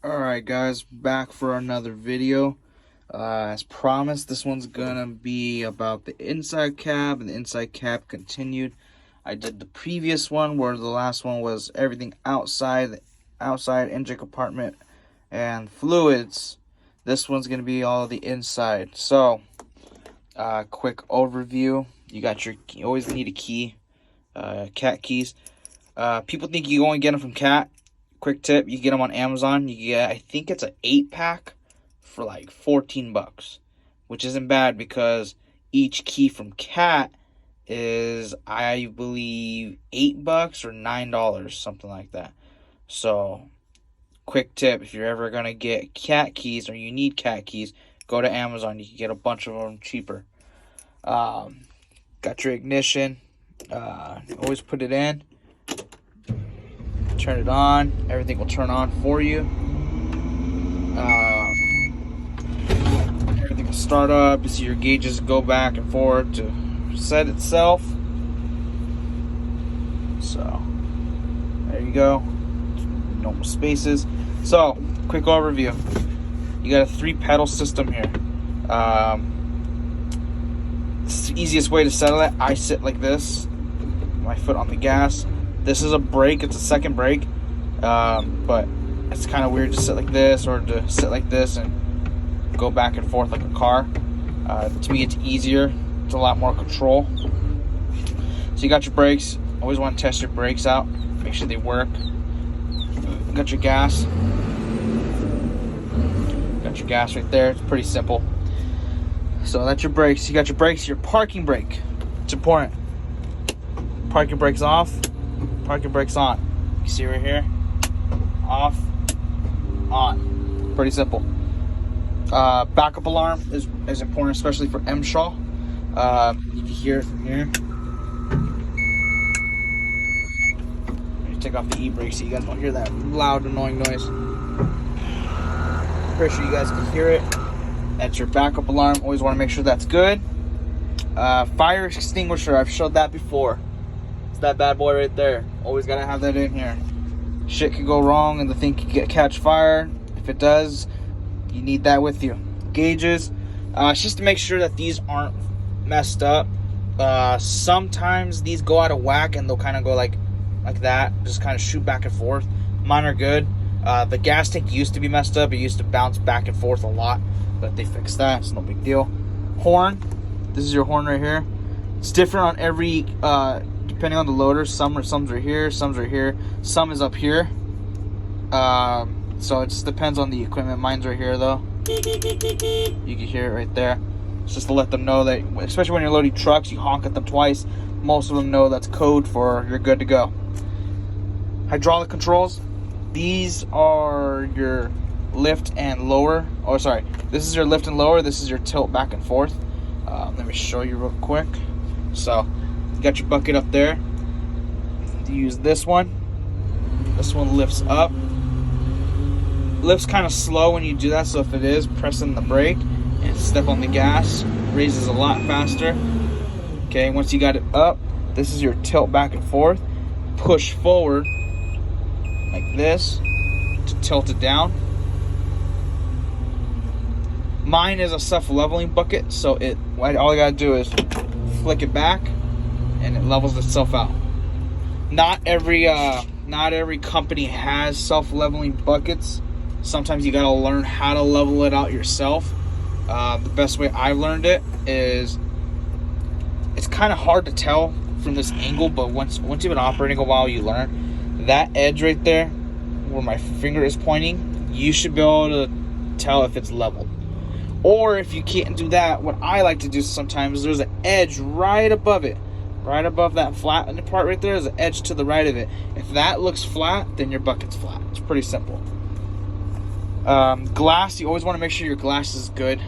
Alright guys, back for another video. As promised, this one's gonna be about the inside cab and the inside cab continued. I did the previous one where the last one was everything outside, the outside engine compartment and fluids. This one's gonna be all the inside. So, quick overview. You always need a key, cat keys. People think you only get them from Cat. Quick tip, you get them on Amazon. You get, I think it's an 8-pack for like 14 bucks, which isn't bad because each key from Cat is, I believe, 8 bucks or $9, something like that. So, quick tip, if you're ever gonna get Cat keys or you need Cat keys, go to Amazon. You can get a bunch of them cheaper. Got your ignition. Always put it in. Turn it on. Everything will turn on for you. Everything will start up. You see your gauges go back and forth to set itself. So there you go. Normal spaces. So quick overview. You got a 3-pedal system here. This is the easiest way to settle it. I sit like this, my foot on the gas. This is a brake, it's a second brake, but it's kind of weird to sit like this or to sit like this and go back and forth like a car. To me, it's easier. It's a lot more control. So you got your brakes. Always want to test your brakes out, make sure they work. Got your gas. Got your gas right there. It's pretty simple. So that's your brakes. You got your brakes, your parking brake. It's important. Parking brakes off. Parking brakes on. You see right here? Off, on. Pretty simple. Backup alarm is important, especially for M-Shaw. You can hear it from here. Let me take off the e-brake so you guys won't hear that loud, annoying noise. Pretty sure you guys can hear it. That's your backup alarm. Always want to make sure that's good. Fire extinguisher. I've showed that before. It's that bad boy right there. Always gotta have that in here. Shit could go wrong and the thing could catch fire. If it does, you need that with you. Gauges. It's just to make sure that these aren't messed up. Sometimes these go out of whack and they'll kind of go like that. Just kind of shoot back and forth. Mine are good. The gas tank used to be messed up. It used to bounce back and forth a lot, but they fixed that. It's no big deal. Horn. This is your horn right here. It's different on every depending on the loader. Some's right here, some's right here, some is up here. So it just depends on the equipment. Mine's right here though. You can hear it right there. It's just to let them know that, especially when you're loading trucks, you honk at them twice. Most of them know that's code for you're good to go. Hydraulic controls. These are your lift and lower. Oh, sorry. This is your lift and lower. This is your tilt back and forth. Let me show you real quick. So you got your bucket up there. You use this one. This one lifts up. Lifts kind of slow when you do that, so if it is, pressing the brake and step on the gas, raises a lot faster. Okay, once you got it up, this is your tilt back and forth. Push forward like this to tilt it down. Mine is a self-leveling bucket, so all I gotta do is flick it back and it levels itself out. Not every company has self-leveling buckets. Sometimes you gotta learn how to level it out yourself. The best way I learned it is, it's kind of hard to tell from this angle, but once you've been operating a while, you learn. That edge right there, where my finger is pointing, you should be able to tell if it's leveled. Or if you can't do that, what I like to do sometimes, there's an edge right above it. Right above that flat part right there, there's an edge to the right of it. If that looks flat, then your bucket's flat. It's pretty simple. Glass, you always want to make sure your glass is good.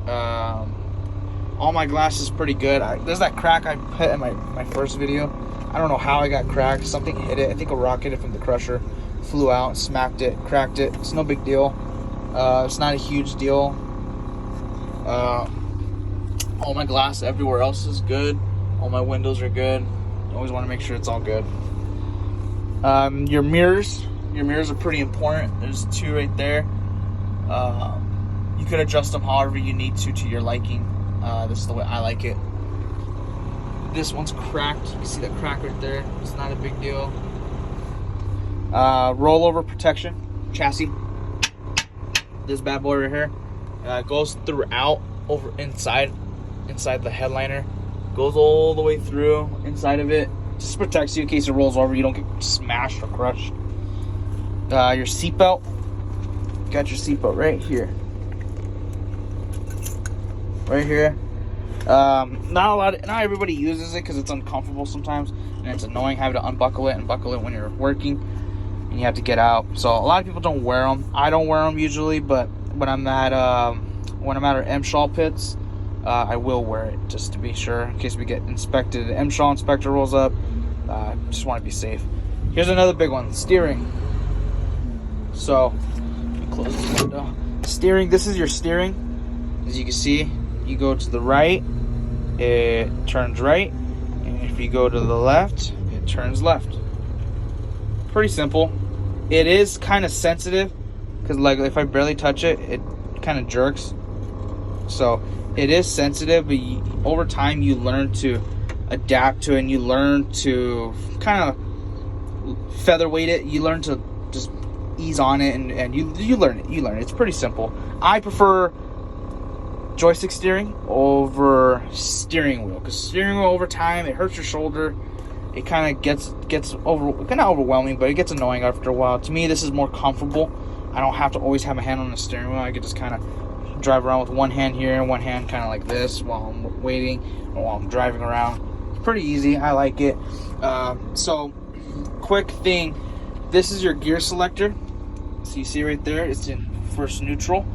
All my glass is pretty good. There's that crack I put in my first video. I don't know how I got cracked. Something hit it. I think a rock hit it from the crusher. Flew out, smacked it, cracked it. It's no big deal. It's not a huge deal. All my glass everywhere else is good. All my windows are good. You always want to make sure it's all good. Your mirrors. Your mirrors are pretty important. There's 2 right there. You could adjust them however you need to your liking. This is the way I like it. This one's cracked. You can see that crack right there. It's not a big deal. Rollover protection chassis. This bad boy right here goes throughout over inside the headliner. Goes all the way through inside of it. Just protects you in case it rolls over. You don't get smashed or crushed. Your seatbelt. Got your seatbelt right here. Right here. Not everybody uses it because it's uncomfortable sometimes, and it's annoying having to unbuckle it and buckle it when you're working and you have to get out. So a lot of people don't wear them. I don't wear them usually, but when I'm at our M-Shaw pits, I will wear it just to be sure in case we get inspected. The M-Shaw inspector rolls up. Just want to be safe. Here's another big one: steering. So let me close this window. Steering. This is your steering. As you can see, you go to the right, it turns right, and if you go to the left, it turns left. Pretty simple. It is kind of sensitive because, like, if I barely touch it, it kind of jerks. So it is sensitive, but over time you learn to adapt to it, and you learn to kind of featherweight it. You learn to just ease on it, and you learn it. You learn it. It's pretty simple. I prefer joystick steering over steering wheel, because steering wheel over time it hurts your shoulder. It kind of gets kind of overwhelming, but it gets annoying after a while. To me, this is more comfortable. I don't have to always have a hand on the steering wheel. I could just kind of drive around with one hand here and one hand kind of like this while I'm waiting or while I'm driving around. It's pretty easy. I like it. So quick thing, this is your gear selector. So you see right there, it's in first neutral,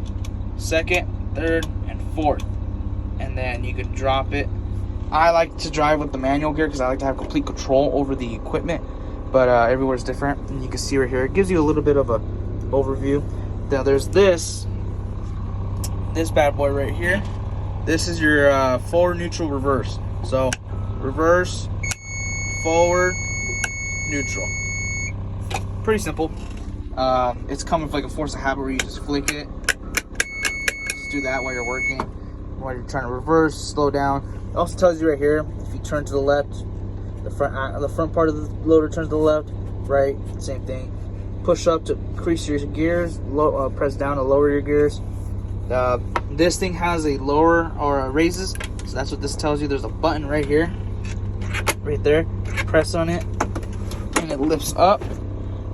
second, third, and fourth, and then you can drop it. I like to drive with the manual gear because I like to have complete control over the equipment, but everywhere's different. And you can see right here, it gives you a little bit of a overview. Now there's this bad boy right here. This is your forward, neutral, reverse. So reverse, forward, neutral. Pretty simple. It's coming with like a force of habit where you just flick it. Just do that while you're working. While you're trying to reverse, slow down. It also tells you right here, if you turn to the left, the front part of the loader turns to the left, right, same thing. Push up to increase your gears, press down to lower your gears. This thing has a lower or a raises, so that's what this tells you. There's a button right here, right there. Press on it, and it lifts up.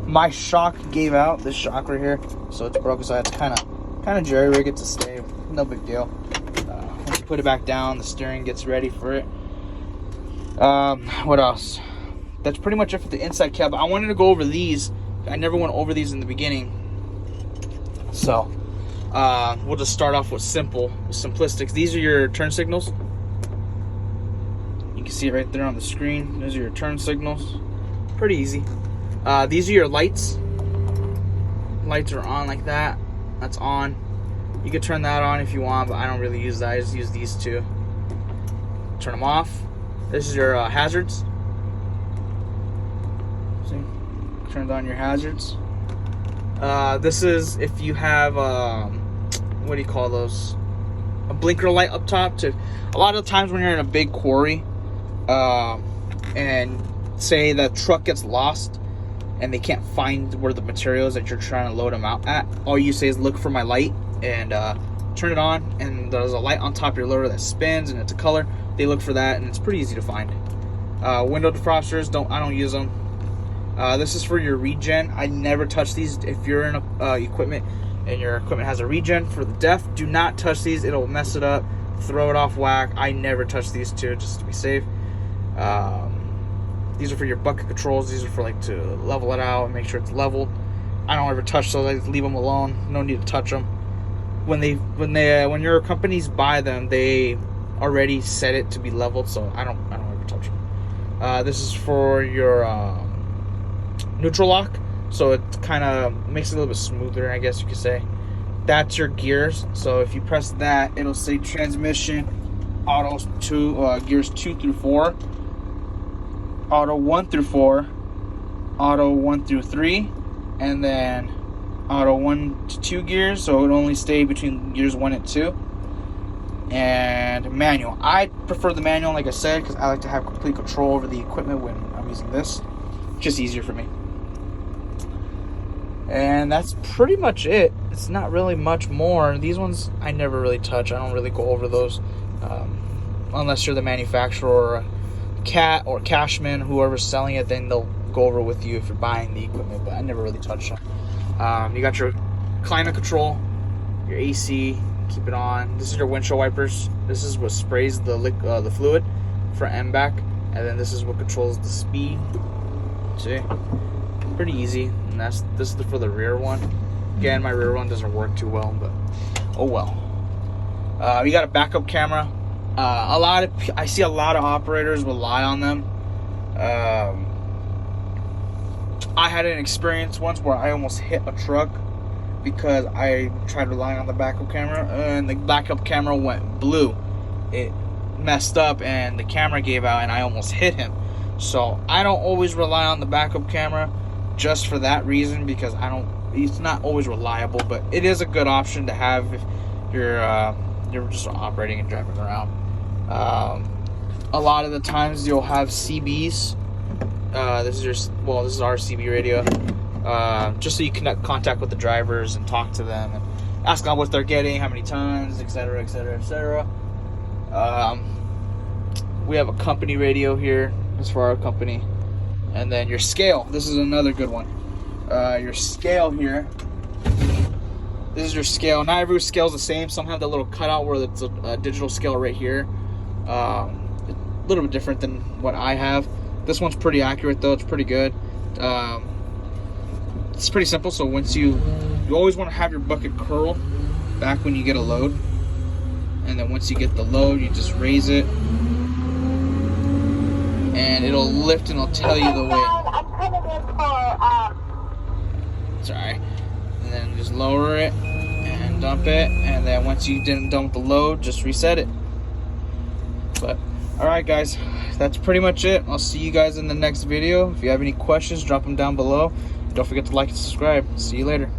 My shock gave out, this shock right here, so it's broken, so I had to kind of jerry rig it to stay. No big deal. Once you put it back down, the steering gets ready for it. What else? That's pretty much it for the inside cab. I wanted to go over these. I never went over these in the beginning, so we'll just start off with simplistic. These are your turn signals. You can see it right there on the screen. Those are your turn signals. Pretty easy. These are your lights. Lights are on like that. That's on. You can turn that on if you want, but I don't really use that. I just use these two. Turn them off. This is your hazards. See? Turns on your hazards. This is if you have, what do you call those? A blinker light up top. A lot of times when you're in a big quarry, and say the truck gets lost, and they can't find where the materials that you're trying to load them out at, all you say is look for my light, and turn it on, and there's a light on top of your loader that spins and it's a color. They look for that, and it's pretty easy to find. Window defrosters, I don't use them. This is for your regen. I never touch these. If you're in equipment and your equipment has a regen for the deaf, do not touch these. It'll mess it up, throw it off whack. I never touch these two just to be safe. These are for your bucket controls. These are for like to level it out and make sure it's leveled. I don't ever touch those. I just leave them alone. No need to touch them. When your companies buy them, they already set it to be leveled, so I don't ever touch them. This is for your neutral lock, so it kind of makes it a little bit smoother, I guess you could say. That's your gears. So if you press that, it'll say transmission, auto gears 2 through 4. Auto 1 through 4, auto 1 through 3, and then auto 1 to 2 gears, so it would only stay between gears 1 and 2. And manual. I prefer the manual, like I said, because I like to have complete control over the equipment when I'm using this. Just easier for me. And that's pretty much it. It's not really much more. These ones I never really touch. I don't really go over those unless you're the manufacturer or Cat or Cashman, whoever's selling it. Then they'll go over with you if you're buying the equipment. But I never really touch them. You got your climate control, your AC. Keep it on. This is your windshield wipers. This is what sprays the fluid for and back, and then this is what controls the speed. See, pretty easy. And this is for the rear one. Again, my rear one doesn't work too well, but oh well. You got a backup camera. I see a lot of operators rely on them. I had an experience once where I almost hit a truck because I tried relying on the backup camera, and the backup camera went blue. It messed up and the camera gave out and I almost hit him. So I don't always rely on the backup camera just for that reason, because it's not always reliable, but it is a good option to have if you're just operating and driving around. A lot of the times you'll have CBs. This is our CB radio. Just so you can contact with the drivers and talk to them and ask them what they're getting, how many tons, etc., etc., etc. We have a company radio here. That's for our company. And then your scale. This is another good one. Your scale here. This is your scale. Not every scale is the same. Some have that little cutout where it's a digital scale right here. A little bit different than what I have. This one's pretty accurate though. It's pretty good. It's pretty simple. So once you always want to have your bucket curl back when you get a load, and then once you get the load, you just raise it, and it'll lift and it'll tell you the weight. Sorry. And then just lower it and dump it, and then once you didn't dump the load, just reset it. But alright guys, that's pretty much it. I'll see you guys in the next video. If you have any questions, drop them down below. Don't forget to like and subscribe. See you later.